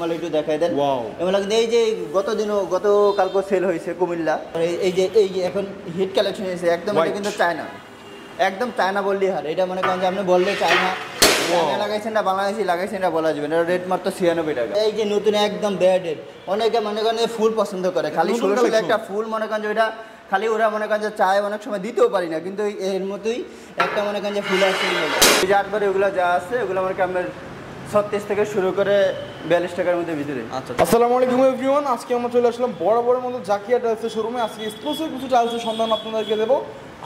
মাল একটু দেখাই দেন। এগুলো কিন্তু এই যে গতকালকে সেল হয়েছে কুমিল্লা। এই যে এখন হিট কালেকশন হয়েছে একদম, এটা কিন্তু চায়না, একদম চায়না বললেই হার। এটা মনে করেন যে আপনি বললে চায়না লাগাইছেন না, বাংলাদেশি লাগাইছেন না বলা যাবে না। রেট মাত্র 96 টাকা। এই যে নতুন একদম ব্যাডেড, অনেকে মনে করেন ফুল পছন্দ করে, খালি 16 একটা ফুল মনে করেন যে ওইটা খালি ওরা মনে করেন যে চায়, অনেক সময় দিতেও পারি না, কিন্তু এর মতোই একটা মনে করেন যে ফুল আছে। এই যে 8 এগুলো যা আছে এগুলো আমার কামের 36 থেকে শুরু করে 42 টাকার মধ্যে ভিতরে। আচ্ছা, আসসালামু আলাইকুম এভরিওয়ান। আজকে আমরা চলে আসলাম বরাবরের মতো জাকিয়া টাইলসের শোরুমে। আজকে এক্সক্লুসিভ কিছু টাইলসের সন্ধান আপনাদেরকে দেবো।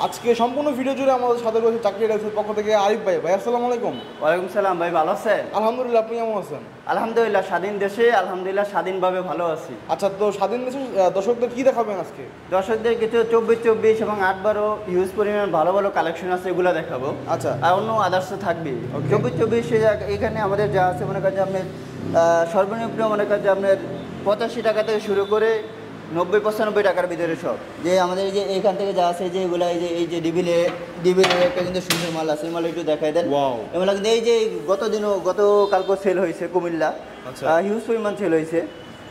আজকে সম্পূর্ণ ভিডিও জুড়ে আমাদের সাথে রয়েছে জাকিয়া টাইলসের পক্ষ থেকে আরিফ ভাই। ভাই আসসালামু আলাইকুম। ওয়ালাইকুম সালাম। ভাই ভালো আছেন? আলহামদুলিল্লাহ, আপনি কেমন আছেন? আলহামদুলিল্লাহ, স্বাধীন দেশে আলহামদুলিল্লাহ স্বাধীনভাবে ভালো আছি। আচ্ছা, তো স্বাধীন দেশে দর্শকদের কি দেখাবেন আজকে? দর্শকদের কিছু 24 এবং 8-12 হিউজ পরিমাণ ভালো ভালো কালেকশন আছে, এগুলো দেখাবো। আচ্ছা, আর অন্য আদার্স থাকবে। 24 এখানে আমাদের যা আছে মনে করেন যে আপনার সর্বনিম্ন মনে করেন যে আপনার 85 টাকা থেকে শুরু করে 90-95 টাকার ভিতরে সব। যে আমাদের এই যে এখান থেকে যা আছে যে এগুলো এই যে ডিবিলে একটা কিন্তু সুন্দর মাল আছে, এই মাল একটু দেখাই দেন। এগুলো কিন্তু এই যে গতকালকে সেল হয়েছে কুমিল্লা, হিউজ পরিমাণ সেল হয়েছে।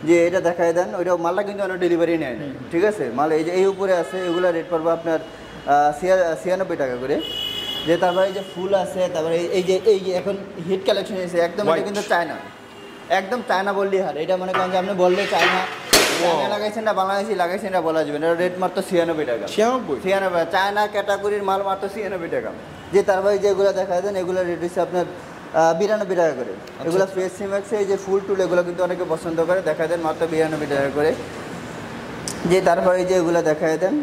যে এটা দেখাই দেন, ওইটা মালটা কিন্তু অনেক ডেলিভারি নেয়, ঠিক আছে। মাল এই যে এই উপরে আছে, এগুলো রেট পড়বে আপনার 96 টাকা করে। যে তারপরে এই যে ফুল আছে, তারপরে এই যে এখন হিট কালেকশন হয়েছে একদম, এটা কিন্তু চায়না, একদম চায়না বললেই হার। এটা মনে করেন যে আপনি বললে চায়না লাগাইছেন না, বাংলাদেশি লাগাইছেন না বলা যাবে না। রেট মাত্র 96 টাকা। 96 চায়না ক্যাটাগরির মাল মাত্র 96 টাকা। যে তারপরে যেগুলো দেখা দেন এগুলো রেট হচ্ছে আপনার 92 টাকা করে। এগুলো ফেস সিম্যাক্সে এই যে ফুল টুল এগুলো কিন্তু অনেকে পছন্দ করে, দেখা দেন মাত্র 92 টাকা করে। যে তারপরে এই যে এগুলো দেখায় দেন,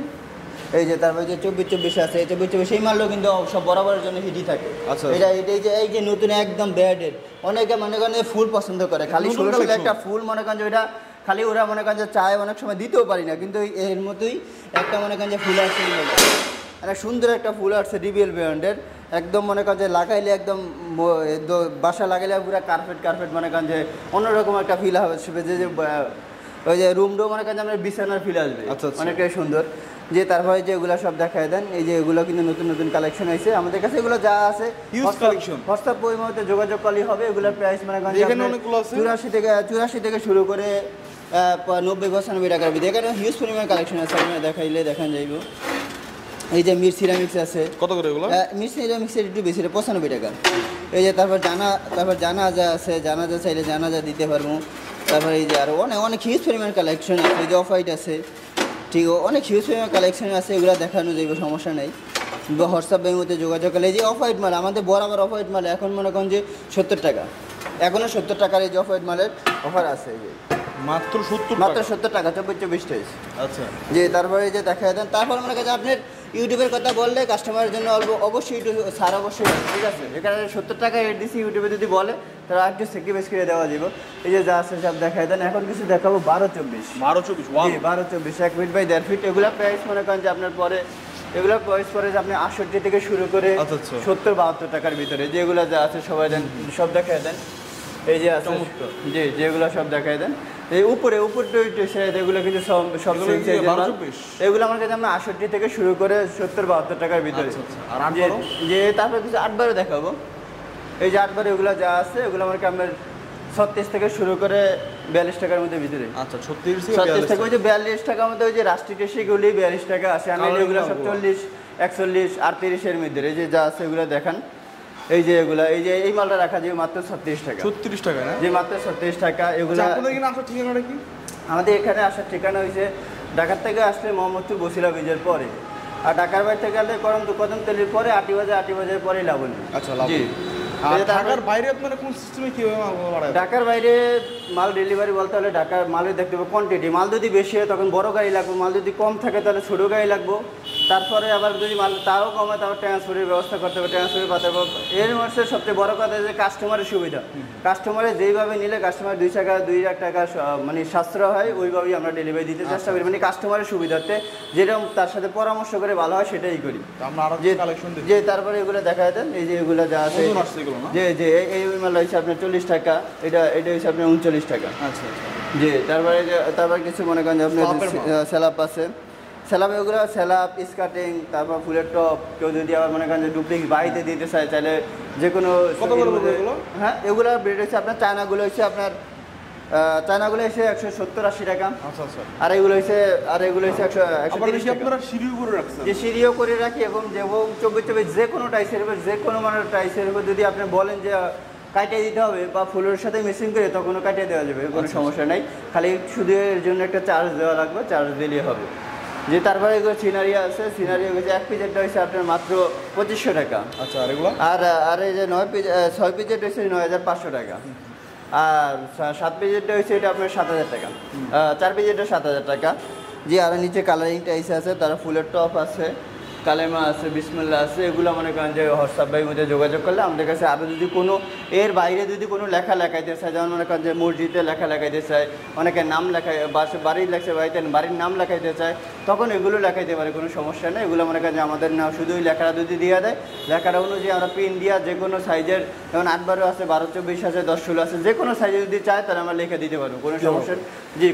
এই যে তারপরে যে 24 আছে, 24 সেই মালও কিন্তু সব বরাবরের জন্য হিটই থাকে। এই যে নতুন একদম ব্যাডেড, অনেকে মনে করেন ফুল পছন্দ করে, খালি 16 একটা ফুল মনে করেন যে ওইটা খালি ওরা মনে করেন যে চায়, অনেক সময় দিতেও পারি না, কিন্তু এর মতোই একটা মনে করেন যে ফুল আসছে, একটা সুন্দর একটা ফুল আসছে ডিবিএল ব্র্যান্ডের। একদম মনে করেন যে লাগাইলে একদম বাসা লাগাইলে পুরো কার্পেট মনে করেন যে অন্যরকম একটা ফিল হবে। যে ওই যে রুমটাও মনে করেন যে আপনার বিছানার ফিল আসবে, অনেকটাই সুন্দর। যে তারপরে যে এগুলো সব দেখায় দেন, এই যে এগুলো কিন্তু নতুন নতুন কালেকশন হয়েছে আমাদের কাছে। এগুলো যা আছে হোয়াটসঅ্যাপ মধ্যে যোগাযোগ করলেই হবে। এগুলোর প্রাইস মনে করেন 84 থেকে শুরু করে 90-95 টাকার ভিতরে। এখানে হিউজ পরিমাণ কালেকশন আছে, আপনারা দেখাইলে দেখান যাইব। এই যে মির সিরামিক্স আছে, কত করে এগুলো? মির সিরামিক্সের একটু বেশি, 95 টাকা। এই যে তারপর জানাজা আছে, জানাজা চাইলে জানাজা দিতে পারবো। তারপরে এই যে আরও অনেক হিউজ পরিমাণ কালেকশন আছে। এই যে অফ হোয়াইট আছে, ঠিক অনেক হিউজ পরিমাণ কালেকশন আছে, এগুলো দেখানো যাইব, সমস্যা নেই। হোয়াটসঅ্যাপের মধ্যে যোগাযোগ করলে এই যে অফ হোয়াইট মাল, আমাদের বরাবর অফ হোয়াইট মাল এখন মনে করেন যে 70 টাকা, এখনও 70 টাকার এই যে অফ হোয়াইট মালের অফার আছে। এই যে মাত্র 70 টাকা 24 আচ্ছা। যে তারপরে যে দেখা দেন, তারপর মনে করেন আপনার ইউটিউবের কথা বললে কাস্টমারের জন্য অবশ্যই একটু ছাড় অবশ্যই, ঠিক আছে। এখানে 70 টাকা রেট দিচ্ছি, ইউটিউবে যদি বলে তারা একটু সেক্রিফাইস করে দেওয়া যাব। এই যে যা আছে সব দেখাই দেন। এখন কিছু দেখাবো 12-24 1 ফিট বাই 1.5 ফিট। এগুলো প্রাইস মনে করেন যে আপনার পরে এগুলোর প্রাইস পরে যে আপনি 68 থেকে শুরু করে 70-72 টাকার ভিতরে। যেগুলো যা আছে সবাই দেন, সব দেখাই দেন। এই যে আছে যেগুলো সব দেখাই দেন। এই উপরে এগুলো কিন্তু সব এগুলো আমার কাছে আমরা 68 থেকে শুরু করে 70-72 টাকার ভিতরে। যে তারপরে কিছু 8-12 দেখাবো। এই যে 8-12 এগুলো যা আছে এগুলো আমার কাছে 36 থেকে শুরু করে 42 টাকার মধ্যে ভিতরে। আচ্ছা, 36 থেকে ওই যে 42 টাকার মধ্যে ওই যে রাষ্ট্রীয় সেগুলি 42 টাকা আছে। আমি এগুলো সব 40, 41, 38 এর মধ্যে। এই যে যা আছে এগুলো দেখান। এই যে এগুলা এই যে এই মালটা রাখা যাবে মাত্র 36 টাকা। 36 টাকা না? যে মাত্র 36 টাকা। এগুলো আপনাদের এখানে আসার ঠিকানাটা কি? আমাদের এখানে আসার ঠিকানা হয়েছে ঢাকার থেকে আসলে মোহাম্মদপুর বসিলা ব্রিজের পরে, আর ঢাকার বাইরে থেকে গেলে কদমতলির পরে আটি বাজার পরে লাবণী। আচ্ছা, জি। ঢাকার বাইরে আপনারা কোন সিস্টেমে কিভাবে মাল বাড়ায়? ঢাকার বাইরে মাল ডেলিভারি বলতে হলে ঢাকার মালের দেখতে হবে কোয়ান্টিটি। মাল যদি বেশি হয় তখন বড় গাড়ি লাগবে, মাল যদি কম থাকে তাহলে ছোটো গাড়ি লাগবে। তারপরে আবার যদি মাল তাও কমে তারপর ট্রান্সপোর্টের ব্যবস্থা করতে হবে, ট্রান্সপোর্টের পাঠাতে হবে। এর মধ্যে সবচেয়ে বড় কথা যে কাস্টমারের সুবিধা। কাস্টমারের যেইভাবে নিলে কাস্টমার 2 লাখ টাকা মানে সাশ্রয় হয়, ওইভাবেই আমরা ডেলিভারি দিতে চেষ্টা করি। মানে কাস্টমারের সুবিধার্থে যেরকম তার সাথে পরামর্শ করে ভালো হয় সেটাই করি। যে তারপরে এগুলো দেখায় দেন। এই যে এগুলো যা আছে যে এই মাল হচ্ছে আপনার 40 টাকা, এটা হচ্ছে আপনার 39 টাকা। আচ্ছা। জি। তারপরে কিছু মনে করেন যে আপনার স্যালাপ আছে, স্যালাপ এগুলো স্যালাপ স্কার্টিং, তারপর ফুলের টপ। কেউ যদি আবার মনে করেন যে ডুপ্লিকেট বাড়িতে দিতে চায় চাইলে যে কোনো। হ্যাঁ, এগুলো ব্রেড হচ্ছে আপনার চায়নাগুলো হচ্ছে আপনার চায়নাগুলো এসে 170-80 টাকা। আচ্ছা আচ্ছা। আর এগুলো হচ্ছে 130 টাকা। আপনারা সিঁড়িও করে রাখছেন? যে সিঁড়িও করে রাখি এবং 24 যে কোনো টাইসের উপর যে কোনো মানের টাইসের উপর যদি আপনি বলেন যে কাটিয়ে দিতে হবে বা ফুলের সাথে মেশিন করে তখনও কাটিয়ে দেওয়া যাবে, কোনো সমস্যা নাই। খালি শুধু এর জন্য একটা চার্জ দেওয়া লাগবে, চার্জ দিলেই হবে। যে তারপরে এগুলো সিনারি আছে, সিনারি হচ্ছে 1 পিসেরটা হচ্ছে আপনার মাত্র 2500 টাকা। আচ্ছা, আর এগুলো? আর এই যে 6 পিসের হচ্ছে 9500 টাকা। আর 7 পিসেরটা হচ্ছে এটা আপনার 7000 টাকা। 4 পিসেরটা 7000 টাকা। জি, আর নিচে কালারিং টাইস আছে, তারা ফুলের টপ আছে, কালেমা আছে, বিসমিল্লাহ আছে। এগুলো মনে করেন যে হোয়াটসঅ্যাপ বাইয়ের মধ্যে যোগাযোগ করলে আমাদের কাছে আরও যদি কোনো এর বাইরে যদি কোনো লেখা লেখাইতে চায়, যেমন মনে করেন যে মসজিদে লেখা লেখাইতে চায়, অনেকে নাম লেখায়, বাড়ির লেখছে বাড়িতে বাড়ির নাম লেখাইতে চায়, তখন এগুলো লেখাইতে পারে, কোনো সমস্যা নেই। এগুলো মনে করেন যে আমাদের না শুধু ওই লেখাটা যদি দিয়ে দেয়, লেখাটা অনুযায়ী আমরা প্রিন্ট দিয়া যে কোনো সাইজের, যেমন 8-12 আছে, 12-24 আছে, 10-16 আছে, যে কোনো সাইজে যদি চায় তাহলে আমরা লিখে দিতে পারবো, কোনো সমস্যা। জি,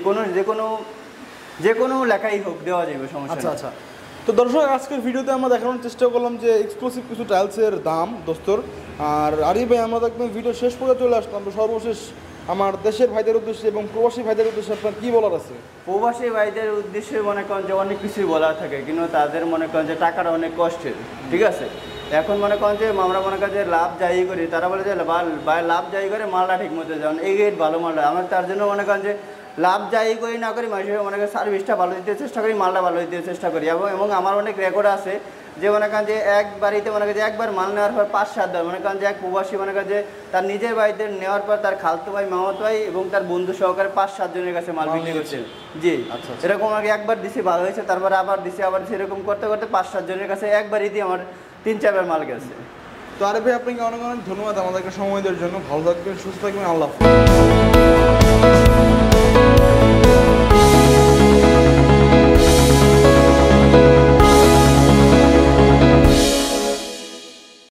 যে কোনো লেখাই হোক দেওয়া যাবে, সমস্যা। আচ্ছা আচ্ছা। তো দর্শক, আজকের ভিডিওতে আমরা দেখানোর চেষ্টা করলাম যে এক্সক্লুসিভ কিছু টাইলসের দাম দোস্তর। আর আরিফ ভাই, আমরা একদম ভিডিও শেষ পর্যন্ত চলে আসলাম। তো সর্বশেষ আমার দেশের ভাইদের উদ্দেশ্যে এবং প্রবাসী ভাইদের উদ্দেশ্যে আপনার কী বলার আছে? প্রবাসী ভাইদের উদ্দেশ্যে মনে করেন যে অনেক কিছুই বলার থাকে, কিন্তু তাদের মনে করেন যে টাকাটা অনেক কষ্টের, ঠিক আছে। এখন মনে করেন যে আমরা মনে করেন যে লাভ যাই করি, তারা বলে যে লাভ যাই করে মালটা ঠিক মতো যান, এই গেট ভালো মালটা আমার, তার জন্য মনে করেন যে লাভ যাই করি না করি, মানুষের মনে করেন সার্ভিসটা ভালো দিতে চেষ্টা করি, মালটা ভালো দিতে চেষ্টা করি। এবং আমার অনেক রেকর্ড আছে যে মনে করেন যে এক বাড়িতে মনে করেন যে একবার মাল নেওয়ার পর 5-7 বার, মনে করেন যে এক প্রবাসী মনে করেন যে তার নিজের বাড়িতে নেওয়ার পর তার খালতো ভাই, মামাতো ভাই এবং তার বন্ধু সহকারে 5-7 জনের কাছে মাল বিক্রি করছে। জি, এরকম আগে একবার দিছি, ভালো হয়েছে, তারপরে আবার দিছি, আবার সেরকম করতে করতে 5-7 জনের কাছে একবারই দিয়ে আমার 3-4 বার মাল গেছে। তো আরে ভাই, আপনাকে অনেক অনেক ধন্যবাদ আমাদেরকে সময় দেওয়ার জন্য। ভালো থাকবেন, সুস্থ থাকবেন, আল্লাহ হাফেজ।